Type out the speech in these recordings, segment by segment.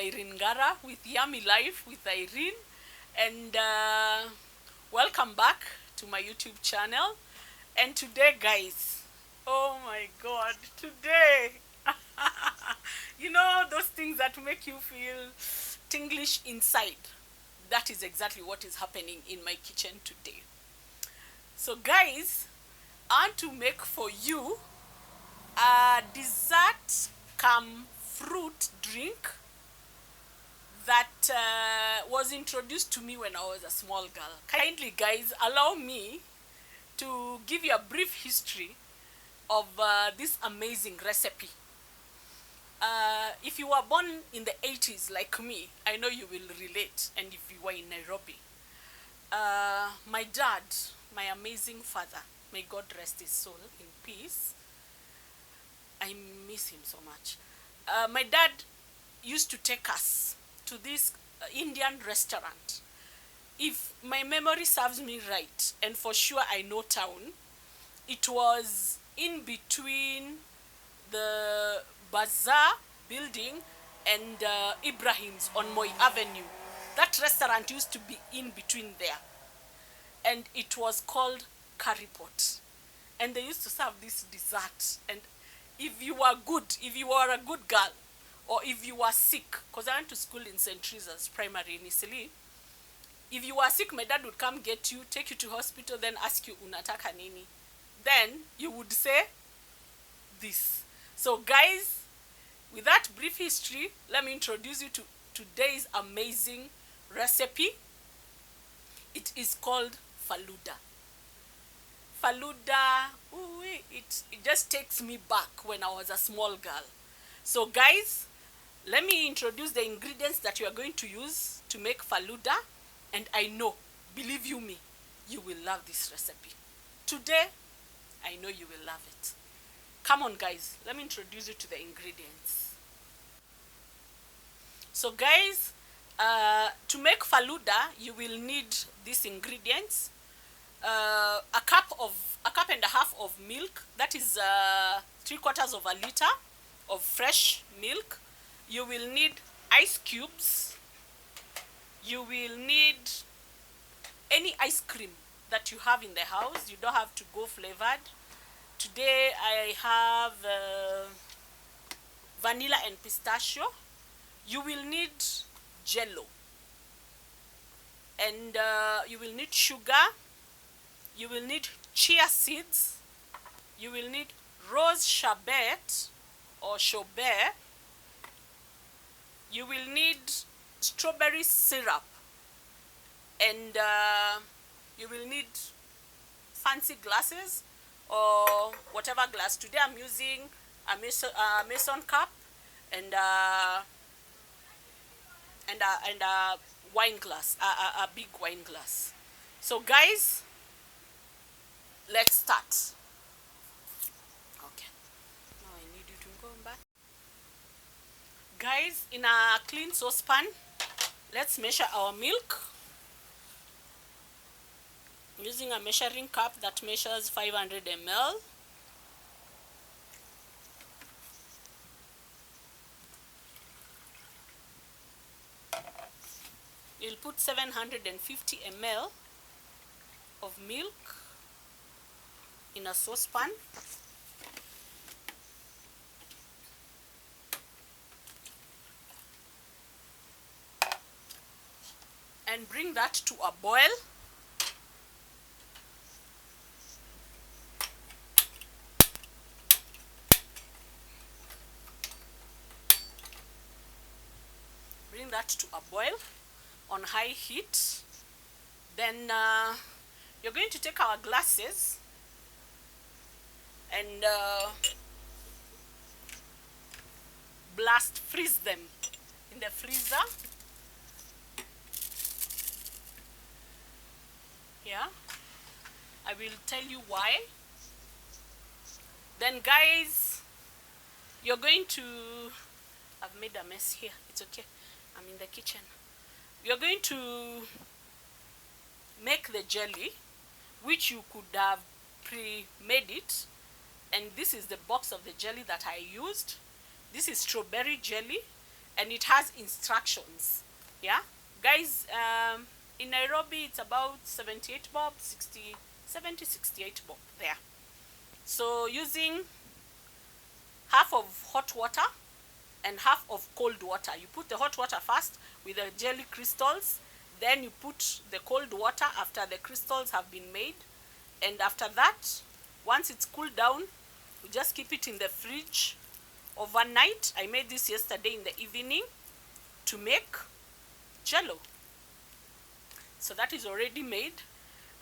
Irene Gara with Yummy Life with Irene, and welcome back to my YouTube channel. And today, guys, oh my God, today, you know those things that make you feel tinglish inside. That is exactly what is happening in my kitchen today. So, guys, I want to make for you a dessert come fruit drink that was introduced to me when I was a small girl. Kindly, guys, allow me to give you a brief history of this amazing recipe. If you were born in the 80s like me, I know you will relate, and if you were in Nairobi. My dad, my amazing father, may God rest his soul in peace. I miss him so much. My dad used to take us to this Indian restaurant. If my memory serves me right, and for sure I know town, it was in between the Bazaar building and Ibrahim's on Moi Avenue. That restaurant used to be in between there. And it was called Curry Pot. And they used to serve this dessert. And if you were good, if you were a good girl, or if you were sick, because I went to school in St. Teresa's Primary in Isili, if you were sick, my dad would come get you, take you to hospital, then ask you, unataka nini? Then you would say this. So guys, with that brief history, let me introduce you to today's amazing recipe. It is called Falooda. Falooda, ooh, it just takes me back when I was a small girl. So guys, let me introduce the ingredients that you are going to use to make Falooda, and I know, believe you me, you will love this recipe. Today, I know you will love it. Come on guys, let me introduce you to the ingredients. So guys, to make Falooda, you will need these ingredients. A cup and a half of milk, that is 3/4 of a liter of fresh milk. You will need ice cubes. You will need any ice cream that you have in the house. You don't have to go flavored. Today I have vanilla and pistachio. You will need jello, and you will need sugar. You will need chia seeds. You will need rose sherbet or sherbet. You will need strawberry syrup, and you will need fancy glasses or whatever glass. Today I'm using a mason cup and a wine glass, a big wine glass. So guys, let's start. Okay. Now I need you to go back. Guys, in a clean saucepan, let's measure our milk using a measuring cup that measures 500 ml. You'll put 750 ml of milk in a saucepan. And bring that to a boil. Bring that to a boil on high heat. Then you're going to take our glasses and freeze them in the freezer. Yeah, I will tell you why. Then guys, you're going to, I've made a mess here, it's okay, I'm in the kitchen. You're going to make the jelly, which you could have pre-made it, and this is the box of the jelly that I used. This is strawberry jelly, and it has instructions. Yeah, guys, in Nairobi it's about 78 bob, 60, 70, 68 bob there. So using half of hot water and half of cold water. You put the hot water first with the jelly crystals, then you put the cold water after the crystals have been made, and after that, once it's cooled down, you just keep it in the fridge overnight. I made this yesterday in the evening to make jello. So that is already made.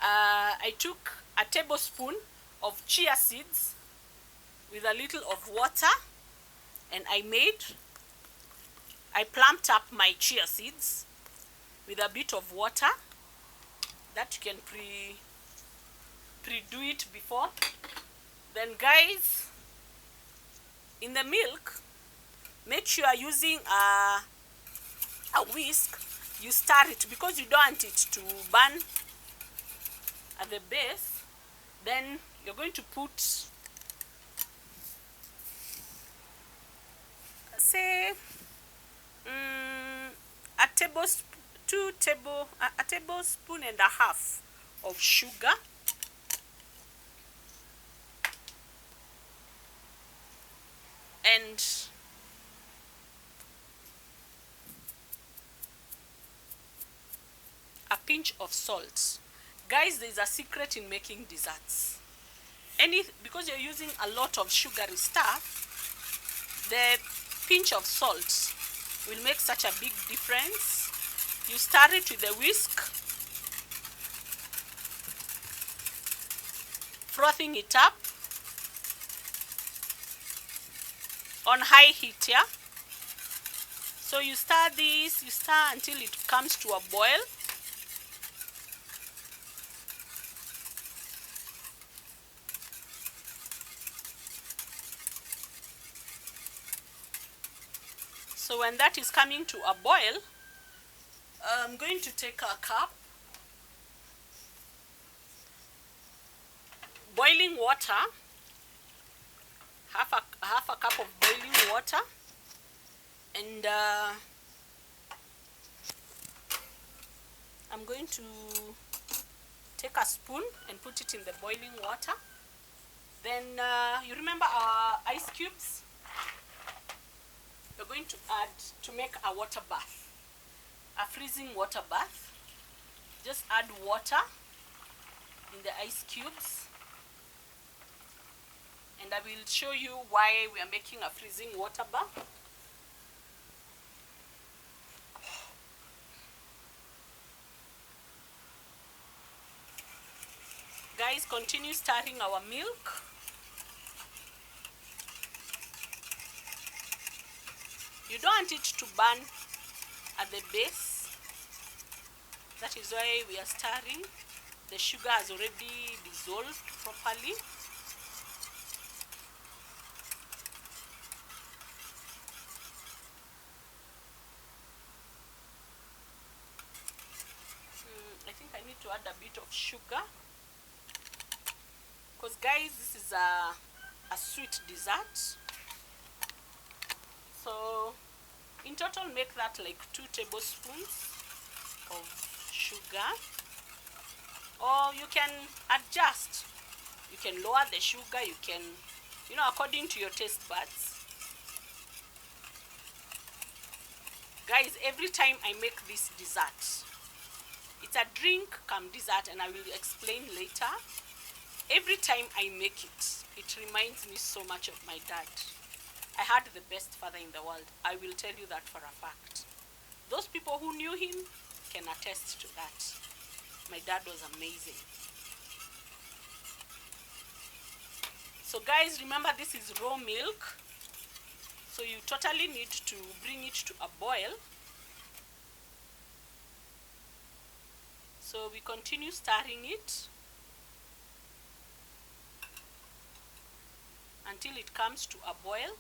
I took a tablespoon of chia seeds with a little of water, and I plumped up my chia seeds with a bit of water. That you can pre-do it before. Then guys, in the milk, make sure you're using a whisk. You stir it because you don't want it to burn at the base. Then you're going to put, say, a tablespoon and a half of sugar, and a pinch of salt. Guys, there's a secret in making desserts. Because you're using a lot of sugary stuff, the pinch of salt will make such a big difference. You stir it with the whisk, frothing it up on high heat, yeah? So you stir this, you stir until it comes to a boil. So when that is coming to a boil, I'm going to take a cup, boiling water, half a cup of boiling water, and I'm going to take a spoon and put it in the boiling water. Then you remember our ice cubes? We're going to add to make a water bath, a freezing water bath. Just add water in the ice cubes, and I will show you why we are making a freezing water bath. Guys, continue stirring our milk. You don't want it to burn at the base. That is why we are stirring. The sugar has already dissolved properly. I think I need to add a bit of sugar, because guys, this is a sweet dessert. So in total, make that like 2 tablespoons of sugar, or you can adjust. You can lower the sugar, you can, according to your taste buds. Guys, every time I make this dessert, it's a drink come dessert, and I will explain later. Every time I make it, it reminds me so much of my dad. I had the best father in the world. I will tell you that for a fact. Those people who knew him can attest to that. My dad was amazing. So guys, remember this is raw milk. So you totally need to bring it to a boil. So we continue stirring it until it comes to a boil.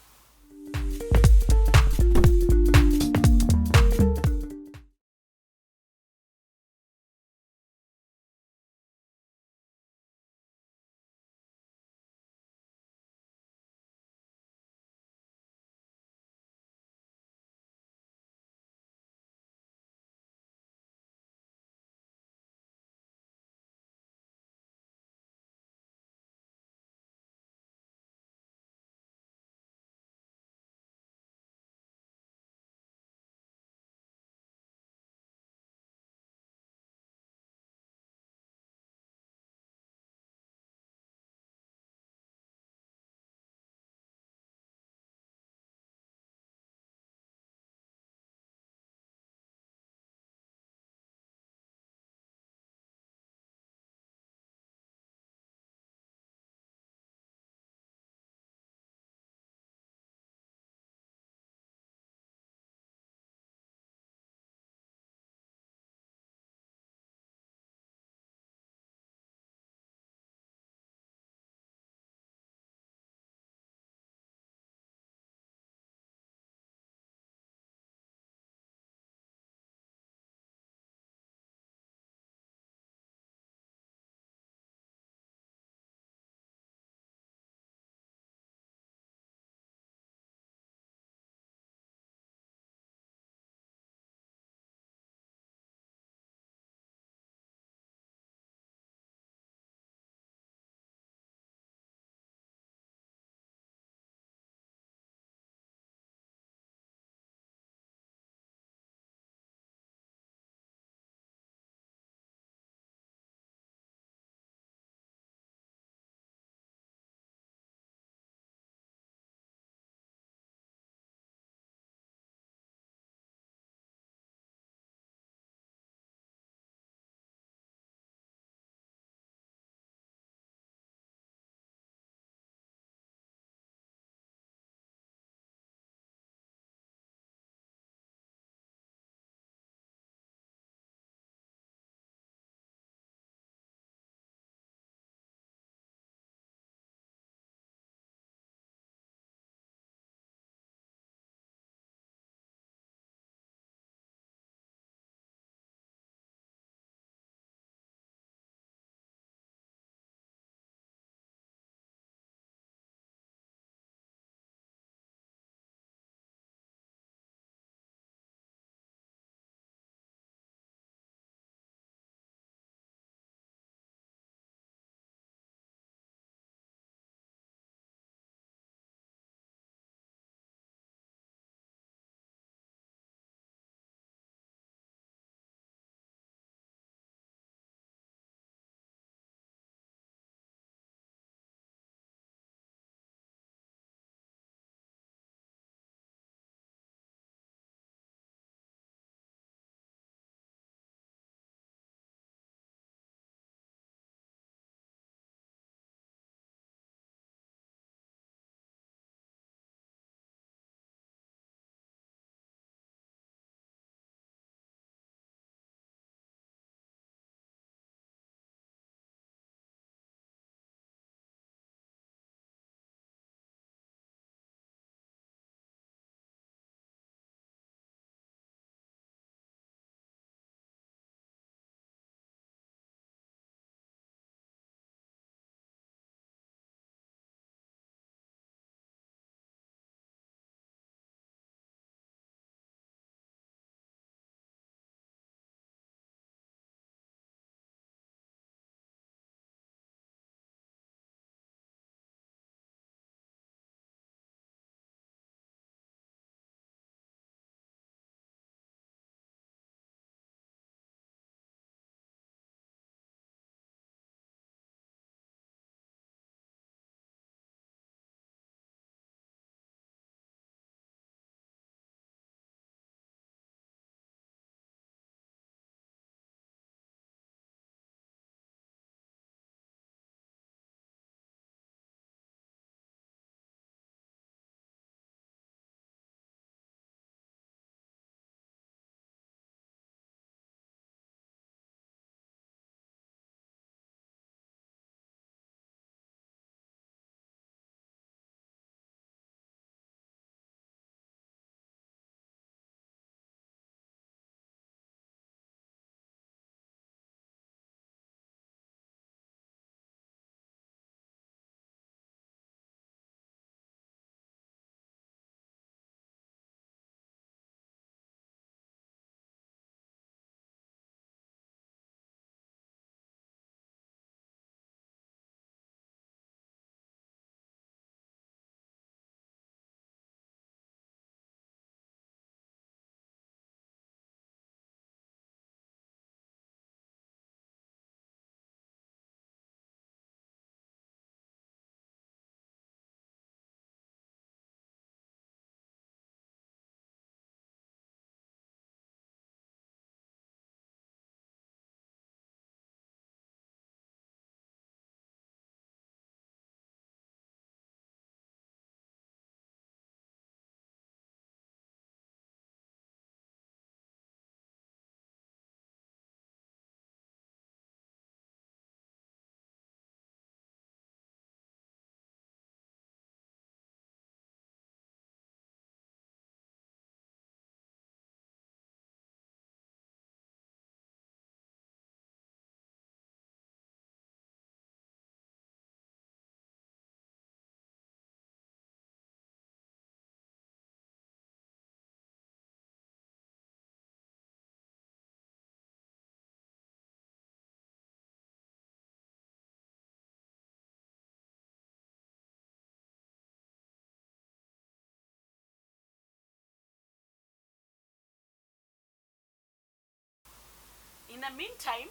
the meantime,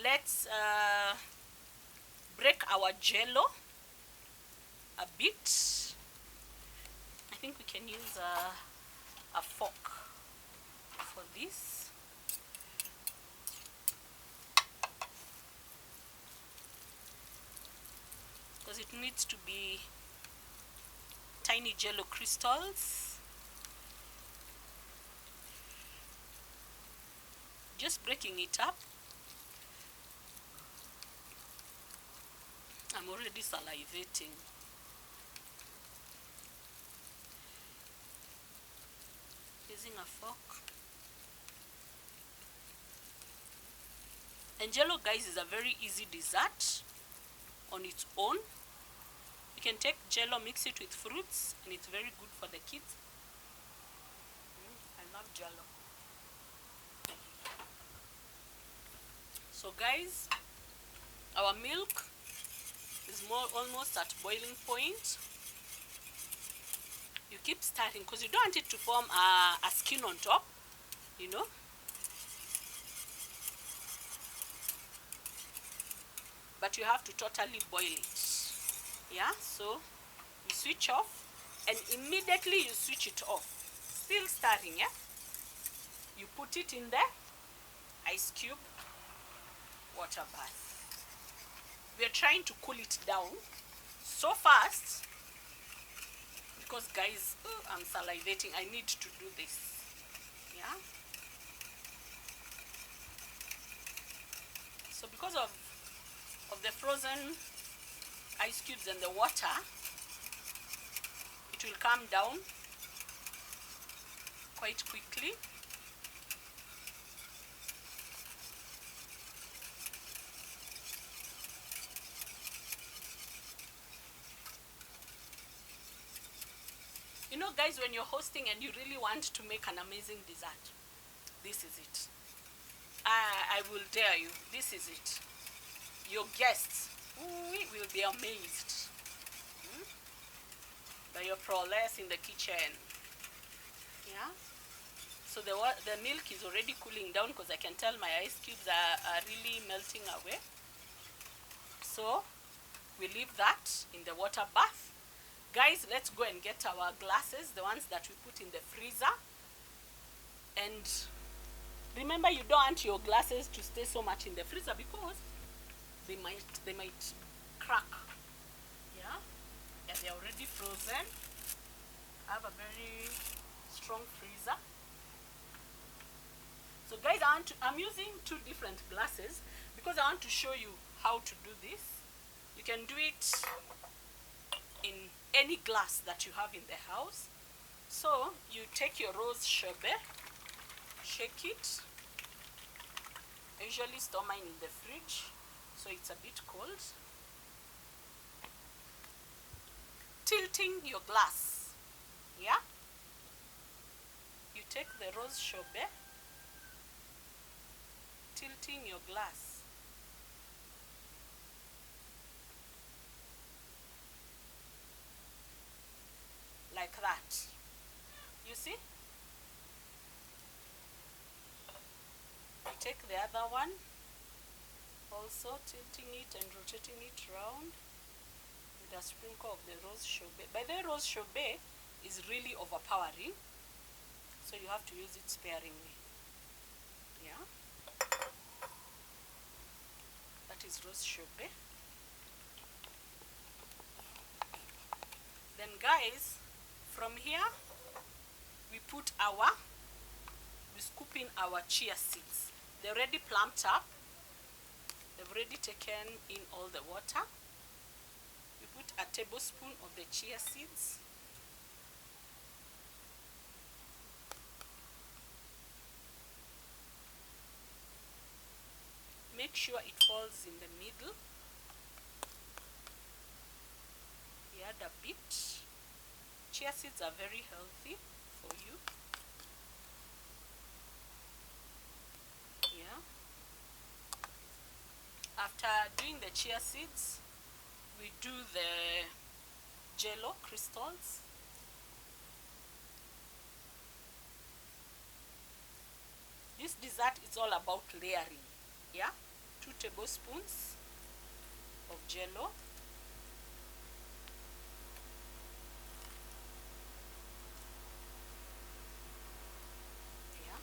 let's break our jello a bit. I think we can use a fork for this. Because it needs to be tiny jello crystals. Just breaking it up. I'm already salivating. Using a fork. And jello, guys, is a very easy dessert on its own. You can take jello, mix it with fruits, and it's very good for the kids. I love jello. So guys, our milk is almost at boiling point. You keep stirring because you don't want it to form a skin on top, you know. But you have to totally boil it. Yeah, so you switch off and immediately you switch it off. Still stirring, yeah? You put it in there, ice cube, water bath. We are trying to cool it down so fast because, guys, I'm salivating. I need to do this. Yeah. So because of the frozen ice cubes and the water, it will calm down quite quickly. You know, guys, when you're hosting and you really want to make an amazing dessert, this is it. I will dare you, this is it. Your guests will be amazed by your prowess in the kitchen. Yeah. So the milk is already cooling down because I can tell my ice cubes are really melting away. So we leave that in the water bath. Guys, let's go and get our glasses, the ones that we put in the freezer. And remember, you don't want your glasses to stay so much in the freezer because they might crack. Yeah, and they're already frozen. I have a very strong freezer. So guys, I'm using two different glasses because I want to show you how to do this. You can do it in any glass that you have in the house. So you take your rose sherbet, shake it. I usually store mine in the fridge, so it's a bit cold. Tilting your glass, yeah? You take the rose sherbet, tilting your glass. Like that. You see? You take the other one, also tilting it and rotating it round with a sprinkle of the rose sherbet. By the way, rose sherbet is really overpowering, so you have to use it sparingly. Yeah? That is rose sherbet. Then guys, from here, we scoop in our chia seeds. They're already plumped up. They've already taken in all the water. We put a tablespoon of the chia seeds. Make sure it falls in the middle. We add a bit. Chia seeds are very healthy for you. Yeah. After doing the chia seeds, we do the jello crystals. This dessert is all about layering. Yeah, 2 tablespoons of jello. Yeah.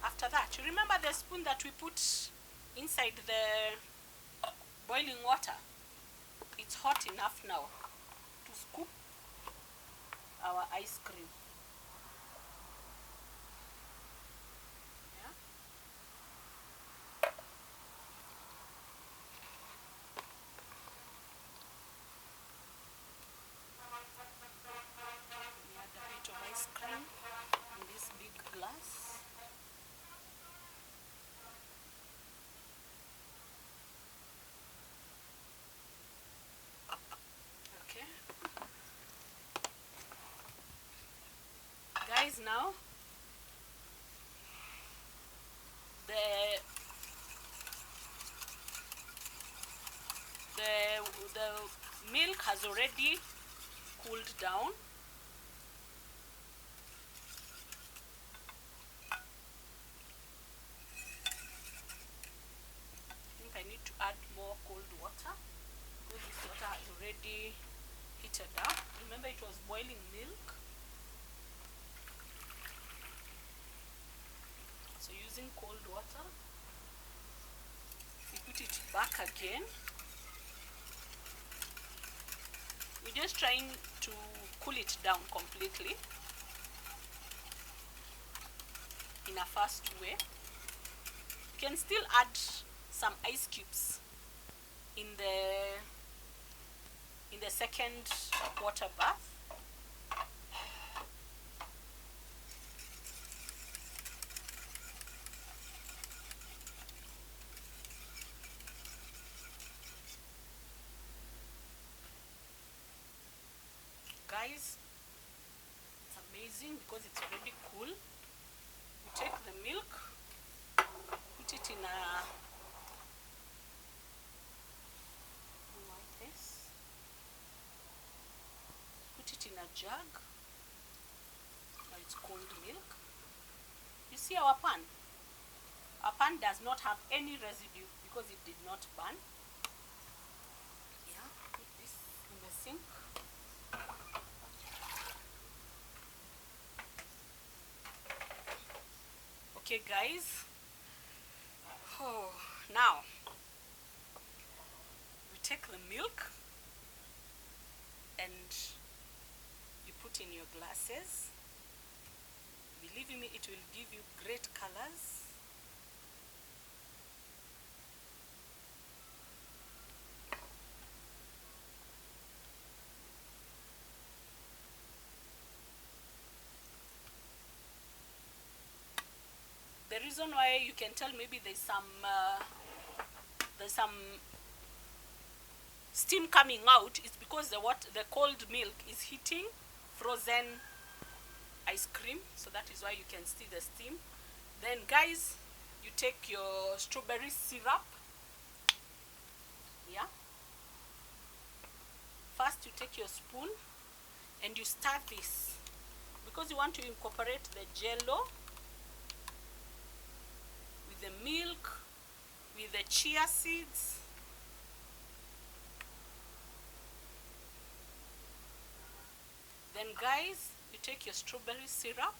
After that, you remember the spoon that we put inside the boiling water? It's hot enough now to scoop our ice cream. Yeah. We add a bit of ice cream in this big glass. Okay. Guys, now the the milk has already cooled down. I think I need to add more cold water because this water has already heated up. Remember, it was boiling milk. So using cold water, we put it back again. We're just trying to cool it down completely in a fast way. You can still add some ice cubes in the second water bath. Guys, it's amazing because it's already cool. We take the milk, put it in a like this, put it in a jug. Now it's cold milk. You see our pan? Our pan does not have any residue because it did not burn. Yeah, put this in the sink. Okay guys, now we take the milk and you put in your glasses. Believe me, it will give you great colors. The reason why you can tell maybe there's some steam coming out is because the cold milk is heating frozen ice cream, so that is why you can see the steam. Then guys, you take your strawberry syrup. Yeah, first you take your spoon and you stir this because you want to incorporate the jello with the milk, with the chia seeds. Then guys, you take your strawberry syrup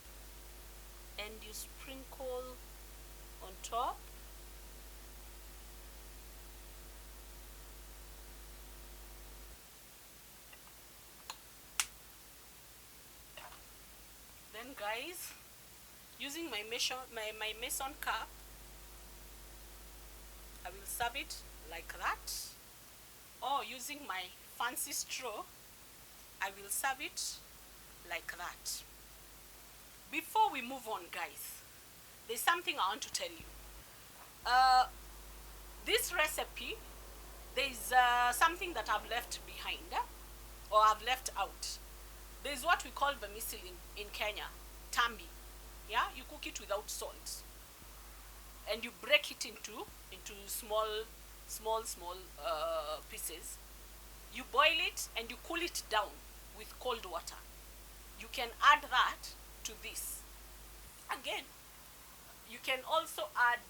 and you sprinkle on top. Then guys, using my mason cup, I will serve it like that, or using my fancy straw, I will serve it like that. Before we move on guys, there's something I want to tell you. This recipe, there's something that I've left behind, or I've left out. There's what we call vermicelli in Kenya, tambi. Yeah, you cook it without salt, and you break it into small pieces. You boil it and you cool it down with cold water. You can add that to this. Again, You can also add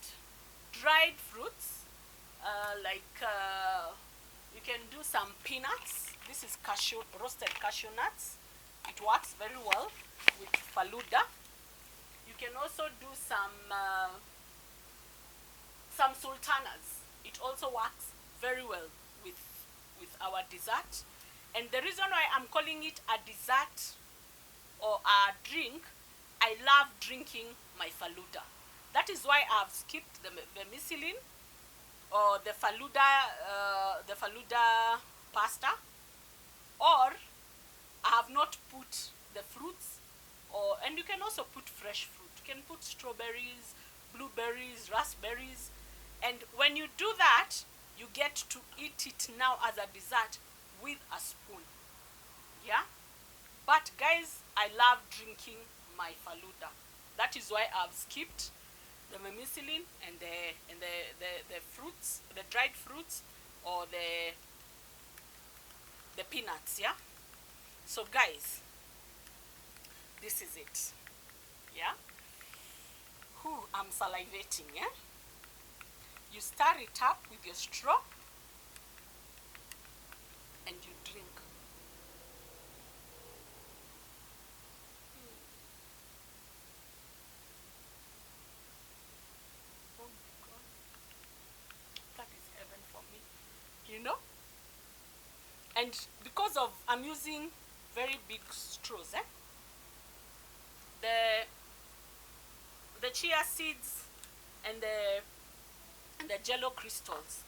dried fruits, you can do some peanuts. This is roasted cashew nuts. It works very well with Falooda. You can also do some sultanas. It also works very well with our dessert. And the reason why I'm calling it a dessert or a drink, I love drinking my Falooda. That is why I've skipped the vermicelli or the Falooda pasta, or I have not put the fruits, and you can also put fresh fruit. You can put strawberries, blueberries, raspberries, and when you do that, you get to eat it now as a dessert with a spoon. Yeah? But guys, I love drinking my Falooda. That is why I've skipped the vermicelli and the fruits, the dried fruits, or the peanuts. Yeah. So guys, this is it. Yeah. Whew, I'm salivating. Yeah. You stir it up with your straw and you drink. Oh my God, that is heaven for me. You know. And because of I'm using very big straws, the chia seeds and the jello crystals,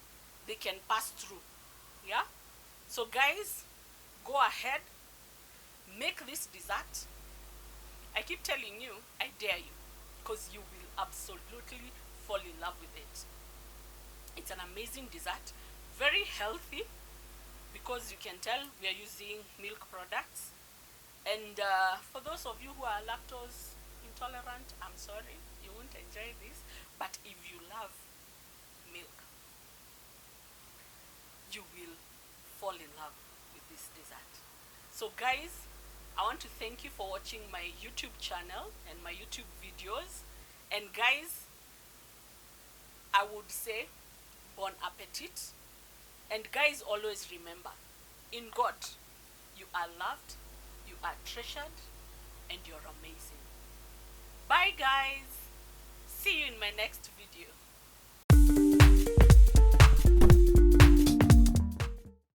they can pass through. Yeah. So guys, go ahead, make this dessert. I keep telling you, I dare you, because you will absolutely fall in love with it. It's an amazing dessert, very healthy, because you can tell we are using milk products. And for those of you who are lactose intolerant, I'm sorry, you won't enjoy this. But if you love milk, you will fall in love with this dessert. So guys, I want to thank you for watching my YouTube channel and my YouTube videos. And guys, I would say bon appetit. And guys, always remember, in God, you are loved, you are treasured, and you're amazing. Bye guys. See you in my next video.